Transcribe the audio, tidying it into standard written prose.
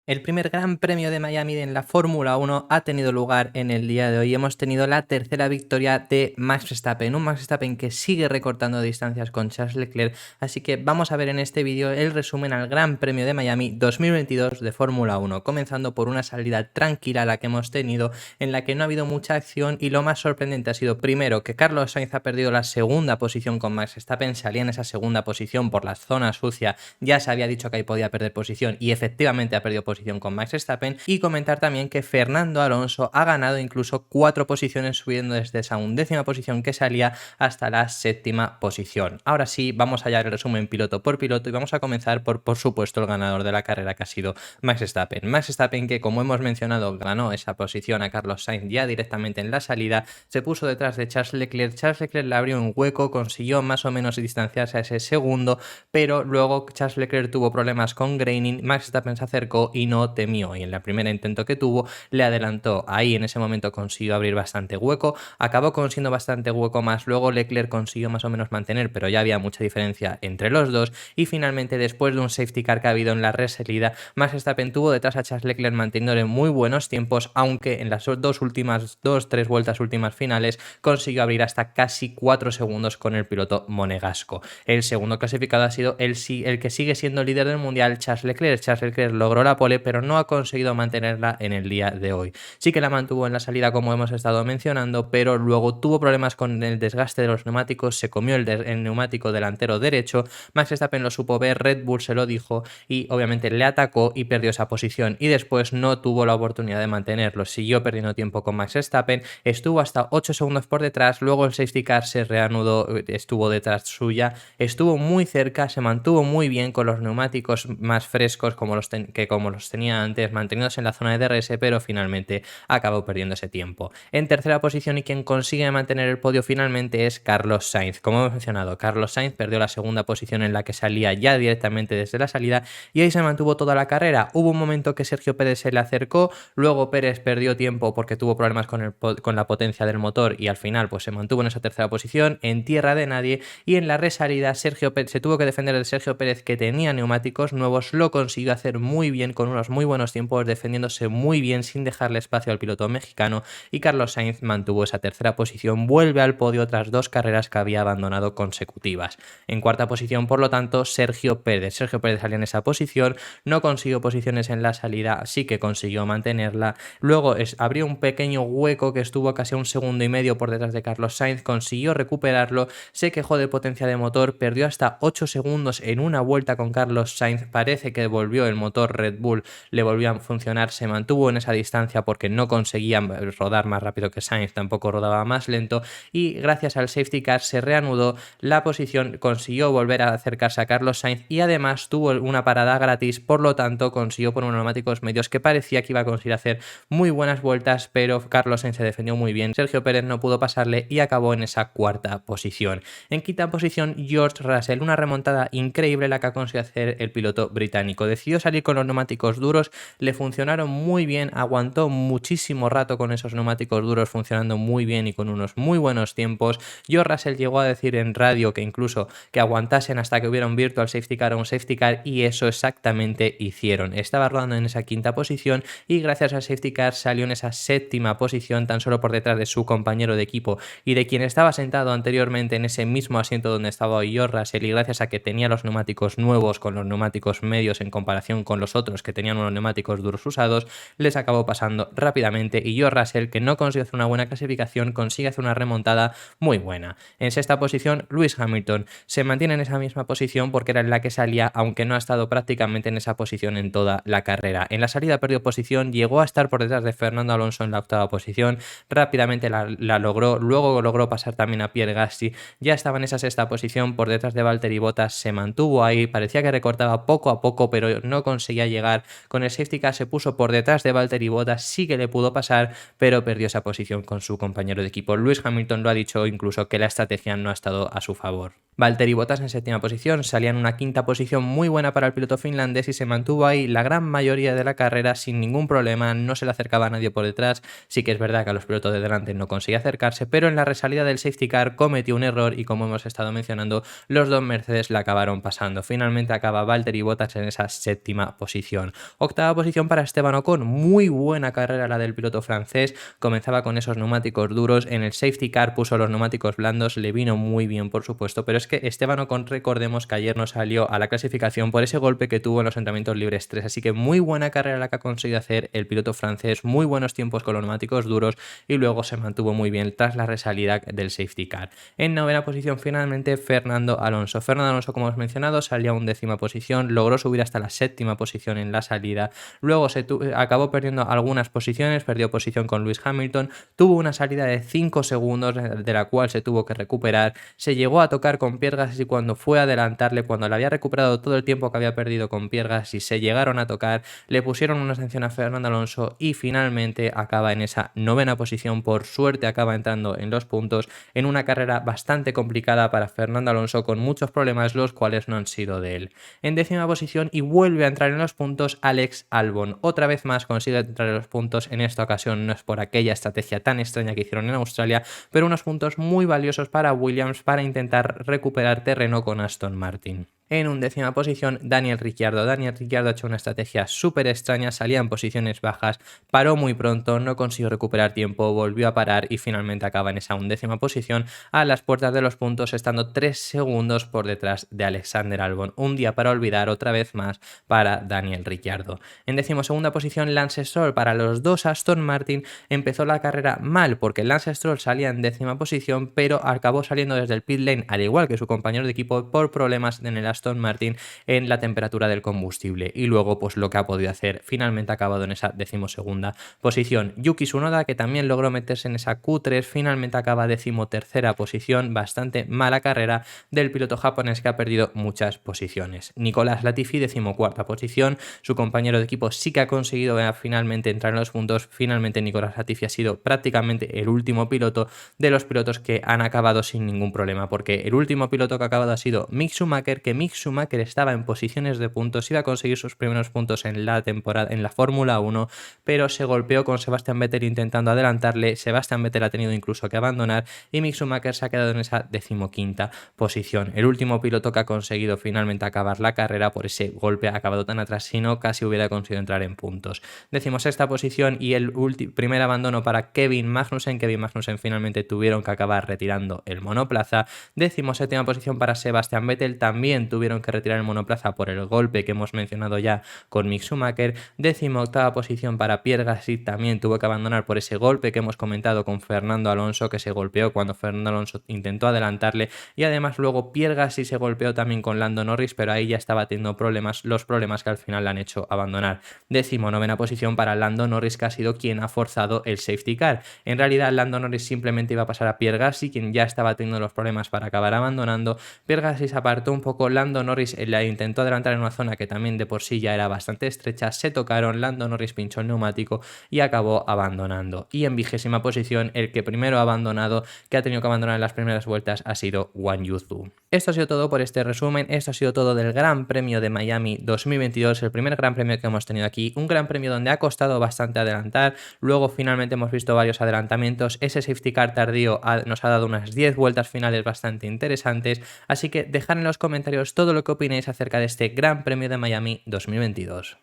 El primer Gran Premio de Miami en la Fórmula 1 ha tenido lugar en el día de hoy. Hemos tenido la tercera victoria de Max Verstappen, un Max Verstappen que sigue recortando distancias con Charles Leclerc. Así que vamos a ver en este vídeo el resumen al Gran Premio de Miami 2022 de Fórmula 1, comenzando por una salida tranquila la que hemos tenido, en la que no ha habido mucha acción, y lo más sorprendente ha sido primero que Carlos Sainz ha perdido la segunda posición con Max Verstappen. Salía en esa segunda posición por la zona sucia, ya se había dicho que ahí podía perder posición y efectivamente ha perdido posición con Max Verstappen. Y comentar también que Fernando Alonso ha ganado incluso 4 posiciones, subiendo desde esa 11ª posición que salía hasta la 7ª posición. Ahora sí, vamos allá al resumen piloto por piloto y vamos a comenzar por supuesto, el ganador de la carrera, que ha sido Max Verstappen. Max Verstappen, que como hemos mencionado, ganó esa posición a Carlos Sainz ya directamente en la salida, se puso detrás de Charles Leclerc. Charles Leclerc le abrió un hueco, consiguió más o menos distanciarse a ese segundo, pero luego Charles Leclerc tuvo problemas con graining, Max Verstappen se acercó y no temió, y en el primer intento que tuvo le adelantó. Ahí en ese momento consiguió abrir bastante hueco, acabó consiguiendo bastante hueco más, luego Leclerc consiguió más o menos mantener, pero ya había mucha diferencia entre los dos, y finalmente, después de un safety car que ha habido en la resalida, Max Verstappen tuvo detrás a Charles Leclerc manteniéndole muy buenos tiempos, aunque en las tres vueltas últimas finales consiguió abrir hasta casi 4 segundos con el piloto monegasco. El segundo clasificado ha sido el que sigue siendo líder del mundial, Charles Leclerc. Charles Leclerc logró la pole, pero no ha conseguido mantenerla en el día de hoy. Sí que la mantuvo en la salida, como hemos estado mencionando, pero luego tuvo problemas con el desgaste de los neumáticos, se comió el neumático delantero derecho. Max Verstappen lo supo ver, Red Bull se lo dijo y obviamente le atacó y perdió esa posición, y después no tuvo la oportunidad de mantenerlo. Siguió perdiendo tiempo con Max Verstappen, estuvo hasta 8 segundos por detrás, luego el safety car se reanudó, estuvo detrás suya, estuvo muy cerca, se mantuvo muy bien con los neumáticos más frescos como los tenía antes, manteniéndose en la zona de DRS, pero finalmente acabó perdiendo ese tiempo. En tercera posición, y quien consigue mantener el podio finalmente, es Carlos Sainz. Como hemos mencionado, Carlos Sainz perdió la segunda posición en la que salía ya directamente desde la salida, y ahí se mantuvo toda la carrera. Hubo un momento que Sergio Pérez se le acercó, luego Pérez perdió tiempo porque tuvo problemas con la potencia del motor, y al final pues se mantuvo en esa tercera posición en tierra de nadie. Y en la resalida Sergio Pérez se tuvo que defender de Sergio Pérez, que tenía neumáticos nuevos, lo consiguió hacer muy bien con unos muy buenos tiempos, defendiéndose muy bien sin dejarle espacio al piloto mexicano, y Carlos Sainz mantuvo esa tercera posición, vuelve al podio tras 2 carreras que había abandonado consecutivas. En cuarta posición, por lo tanto, Sergio Pérez. Sergio Pérez salía en esa posición, no consiguió posiciones en la salida, sí que consiguió mantenerla. Luego abrió un pequeño hueco que estuvo casi a 1,5 segundos por detrás de Carlos Sainz, consiguió recuperarlo, se quejó de potencia de motor, perdió hasta 8 segundos en una vuelta con Carlos Sainz, parece que volvió el motor Red Bull, le volvió a funcionar, se mantuvo en esa distancia porque no conseguían rodar más rápido que Sainz, tampoco rodaba más lento, y gracias al safety car se reanudó la posición, consiguió volver a acercarse a Carlos Sainz, y además tuvo una parada gratis, por lo tanto consiguió poner unos neumáticos medios que parecía que iba a conseguir hacer muy buenas vueltas, pero Carlos Sainz se defendió muy bien, Sergio Pérez no pudo pasarle y acabó en esa cuarta posición. En quinta posición, George Russell, una remontada increíble la que ha conseguido hacer el piloto británico. Decidió salir con los neumáticos duros, le funcionaron muy bien, aguantó muchísimo rato con esos neumáticos duros funcionando muy bien y con unos muy buenos tiempos. George Russell llegó a decir en radio que incluso que aguantasen hasta que hubiera un virtual safety car o un safety car, y eso exactamente hicieron. Estaba rodando en esa quinta posición y gracias al safety car salió en esa 7ª posición, tan solo por detrás de su compañero de equipo y de quien estaba sentado anteriormente en ese mismo asiento donde estaba hoy George Russell, y gracias a que tenía los neumáticos nuevos con los neumáticos medios en comparación con los otros que tenían unos neumáticos duros usados, les acabó pasando rápidamente, y George Russell, que no consiguió hacer una buena clasificación, consigue hacer una remontada muy buena. En sexta posición, Lewis Hamilton se mantiene en esa misma posición porque era en la que salía, aunque no ha estado prácticamente en esa posición en toda la carrera. En la salida perdió posición, llegó a estar por detrás de Fernando Alonso en la 8ª posición, rápidamente la logró, luego logró pasar también a Pierre Gasly, ya estaba en esa 6ª posición por detrás de Valtteri Bottas, se mantuvo ahí, parecía que recortaba poco a poco, pero no conseguía llegar. Con el safety car se puso por detrás de Valtteri Bottas, sí que le pudo pasar, pero perdió esa posición con su compañero de equipo. Lewis Hamilton lo ha dicho incluso, que la estrategia no ha estado a su favor. Valtteri Bottas en 7ª posición, salía en una 5ª posición muy buena para el piloto finlandés, y se mantuvo ahí la gran mayoría de la carrera sin ningún problema, no se le acercaba a nadie por detrás. Sí que es verdad que a los pilotos de delante no conseguía acercarse, pero en la resalida del safety car cometió un error, y como hemos estado mencionando, los dos Mercedes la acabaron pasando. Finalmente acaba Valtteri Bottas en esa 7ª posición. Octava posición para Esteban Ocon, muy buena carrera la del piloto francés, comenzaba con esos neumáticos duros, en el safety car puso los neumáticos blandos, le vino muy bien por supuesto, pero es que Esteban Ocon, recordemos que ayer no salió a la clasificación por ese golpe que tuvo en los entrenamientos libres 3, así que muy buena carrera la que ha conseguido hacer el piloto francés, muy buenos tiempos con los neumáticos duros y luego se mantuvo muy bien tras la resalida del safety car. En novena posición finalmente Fernando Alonso. Fernando Alonso, como hemos mencionado, salió a undécima posición, logró subir hasta la séptima posición en la salida, luego acabó perdiendo algunas posiciones, perdió posición con Lewis Hamilton, tuvo una salida de 5 segundos de la cual se tuvo que recuperar, se llegó a tocar con Pierre Gasly cuando fue a adelantarle, cuando le había recuperado todo el tiempo que había perdido con Pierre Gasly, se llegaron a tocar, le pusieron una sanción a Fernando Alonso y finalmente acaba en esa novena posición, por suerte acaba entrando en los puntos en una carrera bastante complicada para Fernando Alonso con muchos problemas los cuales no han sido de él. En décima posición y vuelve a entrar en los puntos Alex Albon, otra vez más consigue entrar en los puntos, en esta ocasión no es por aquella estrategia tan extraña que hicieron en Australia, pero unos puntos muy valiosos para Williams para intentar recuperar terreno con Aston Martin. En undécima posición, Daniel Ricciardo. Daniel Ricciardo ha hecho una estrategia súper extraña, salía en posiciones bajas, paró muy pronto, no consiguió recuperar tiempo, volvió a parar y finalmente acaba en esa undécima posición a las puertas de los puntos, estando 3 segundos por detrás de Alexander Albon. Un día para olvidar otra vez más para Daniel Ricciardo. En decimosegunda posición, Lance Stroll. Para los dos Aston Martin empezó la carrera mal porque Lance Stroll salía en décima posición, pero acabó saliendo desde el pit lane, al igual que su compañero de equipo, por problemas en el Aston Martin en la temperatura del combustible, y luego pues lo que ha podido hacer, finalmente ha acabado en esa decimosegunda posición. Yuki Tsunoda, que también logró meterse en esa Q3, finalmente acaba decimotercera posición, bastante mala carrera del piloto japonés que ha perdido muchas posiciones. Nicolás Latifi, decimocuarta posición, su compañero de equipo sí que ha conseguido finalmente entrar en los puntos, finalmente Nicolás Latifi ha sido prácticamente el último piloto de los pilotos que han acabado sin ningún problema, porque el último piloto que ha acabado ha sido Mick Schumacher, que Mick Schumacher estaba en posiciones de puntos, iba a conseguir sus primeros puntos en la temporada, en la Fórmula 1, pero se golpeó con Sebastian Vettel intentando adelantarle. Sebastian Vettel ha tenido incluso que abandonar y Mick Schumacher se ha quedado en esa decimoquinta posición. El último piloto que ha conseguido finalmente acabar la carrera por ese golpe ha acabado tan atrás, si no casi hubiera conseguido entrar en puntos. Decimosexta posición y el primer abandono para Kevin Magnussen. Kevin Magnussen finalmente tuvieron que acabar retirando el monoplaza. Decimoséptima posición para Sebastian Vettel, también tuvieron que retirar el monoplaza por el golpe que hemos mencionado ya con Mick Schumacher. Decimoctava posición para Pierre Gasly, también tuvo que abandonar por ese golpe que hemos comentado con Fernando Alonso, que se golpeó cuando Fernando Alonso intentó adelantarle, y además luego Pierre Gasly se golpeó también con Lando Norris, pero ahí ya estaba teniendo problemas, los problemas que al final le han hecho abandonar. Decimonovena posición para Lando Norris, que ha sido quien ha forzado el safety car. En realidad Lando Norris simplemente iba a pasar a Pierre Gasly, quien ya estaba teniendo los problemas para acabar abandonando. Pierre Gasly se apartó un poco, Lando Norris la intentó adelantar en una zona que también de por sí ya era bastante estrecha, se tocaron, Lando Norris pinchó el neumático y acabó abandonando. Y en vigésima posición, el que primero ha abandonado, que ha tenido que abandonar en las primeras vueltas, ha sido Wang Yuzu. Esto ha sido todo por este resumen, esto ha sido todo del Gran Premio de Miami 2022, el primer Gran Premio que hemos tenido aquí, un Gran Premio donde ha costado bastante adelantar, luego finalmente hemos visto varios adelantamientos, ese safety car tardío nos ha dado unas 10 vueltas finales bastante interesantes, así que dejad en los comentarios todo lo que opinéis acerca de este Gran Premio de Miami 2022.